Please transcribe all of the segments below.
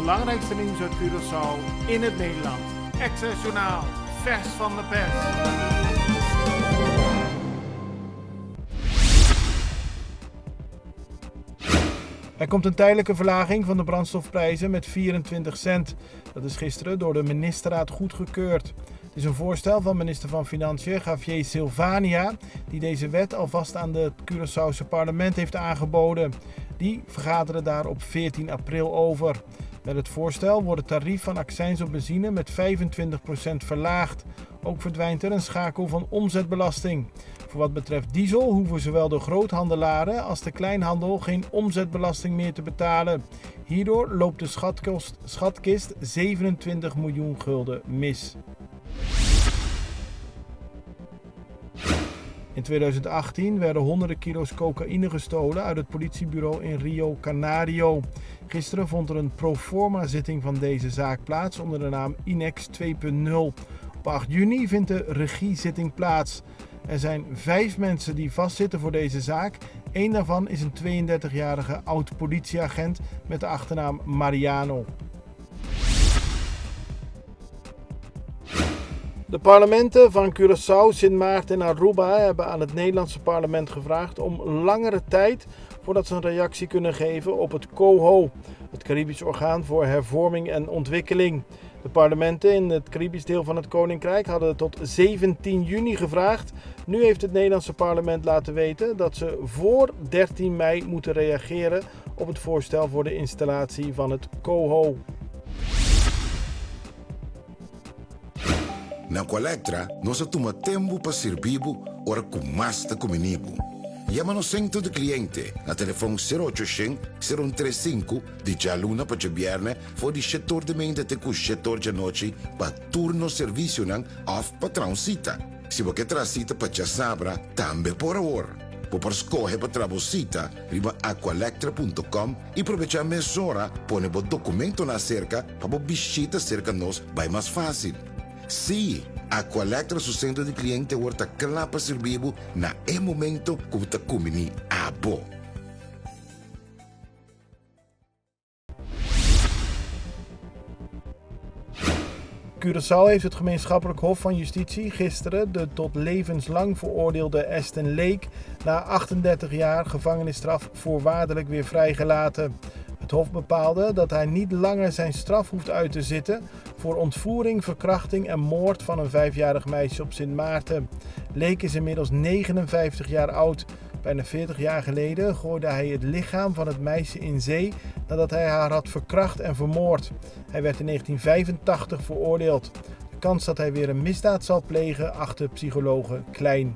belangrijkste nieuws uit Curaçao in het Nederland. Access Journaal, vers van de pers. Er komt een tijdelijke verlaging van de brandstofprijzen met 24 cent. Dat is gisteren door de ministerraad goedgekeurd. Het is een voorstel van minister van Financiën Javier Silvania, die deze wet alvast aan het Curaçaose parlement heeft aangeboden. Die vergaderen daar op 14 april over. Met het voorstel wordt het tarief van accijns op benzine met 25% verlaagd. Ook verdwijnt er een schakel van omzetbelasting. Voor wat betreft diesel hoeven zowel de groothandelaren als de kleinhandel geen omzetbelasting meer te betalen. Hierdoor loopt de schatkist 27 miljoen gulden mis. In 2018 werden honderden kilo's cocaïne gestolen uit het politiebureau in Rio Canario. Gisteren vond er een proforma zitting van deze zaak plaats onder de naam INEX 2.0. Op 8 juni vindt de regiezitting plaats. Er zijn 5 mensen die vastzitten voor deze zaak. Eén daarvan is een 32-jarige oud-politieagent met de achternaam Mariano. De parlementen van Curaçao, Sint Maarten en Aruba hebben aan het Nederlandse parlement gevraagd om langere tijd voordat ze een reactie kunnen geven op het COHO, het Caribisch Orgaan voor Hervorming en Ontwikkeling. De parlementen in het Caribisch deel van het Koninkrijk hadden tot 17 juni gevraagd. Nu heeft het Nederlandse parlement laten weten dat ze voor 13 mei moeten reageren op het voorstel voor de installatie van het COHO. Na Colectra, nós toma tempo para servir ora com mais da comunibo. Llama no centro de cliente na telefone 0800-035 de Jaluna para Viernes voor die setor de mente te com setor de noite para turno serviço nan of patrão cita. Se você traz cita para sabra, também por hora. Por escolher para trabalhar, riba aqualectra.com e aproveitar meia hora, põe o documento na cerca para visita cerca nós vai mais fácil. Sim, a Colectra su centro de cliente wordt klaar para servir na momento que você comini abo. Curaçao heeft het gemeenschappelijk hof van justitie gisteren de tot levenslang veroordeelde Aston Lake na 38 jaar gevangenisstraf voorwaardelijk weer vrijgelaten. Het hof bepaalde dat hij niet langer zijn straf hoeft uit te zitten voor ontvoering, verkrachting en moord van een 5-jarig meisje op Sint Maarten. Lake is inmiddels 59 jaar oud. Bijna 40 jaar geleden gooide hij het lichaam van het meisje in zee nadat hij haar had verkracht en vermoord. Hij werd in 1985 veroordeeld. De kans dat hij weer een misdaad zal plegen acht psychologen klein.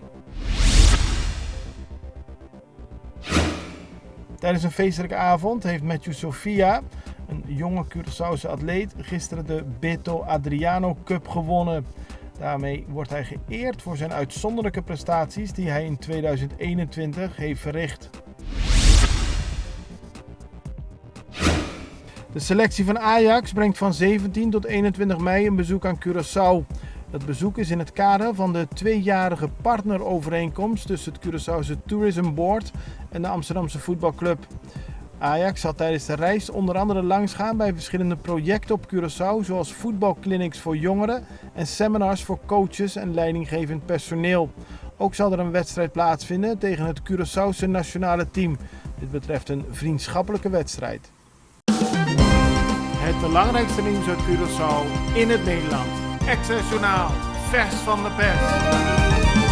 Tijdens een feestelijke avond heeft Matthew Sofia, een jonge Curaçaose atleet, gisteren de Beto Adriano Cup gewonnen. Daarmee wordt hij geëerd voor zijn uitzonderlijke prestaties die hij in 2021 heeft verricht. De selectie van Ajax brengt van 17 tot 21 mei een bezoek aan Curaçao. Dat bezoek is in het kader van de 2-jarige partnerovereenkomst tussen het Curaçaose Tourism Board en de Amsterdamse voetbalclub. Ajax zal tijdens de reis onder andere langsgaan bij verschillende projecten op Curaçao, zoals voetbalclinics voor jongeren en seminars voor coaches en leidinggevend personeel. Ook zal er een wedstrijd plaatsvinden tegen het Curaçaose nationale team. Dit betreft een vriendschappelijke wedstrijd. Het belangrijkste nieuws uit Curaçao in het Nederland. Access Journaal, vers van de pers.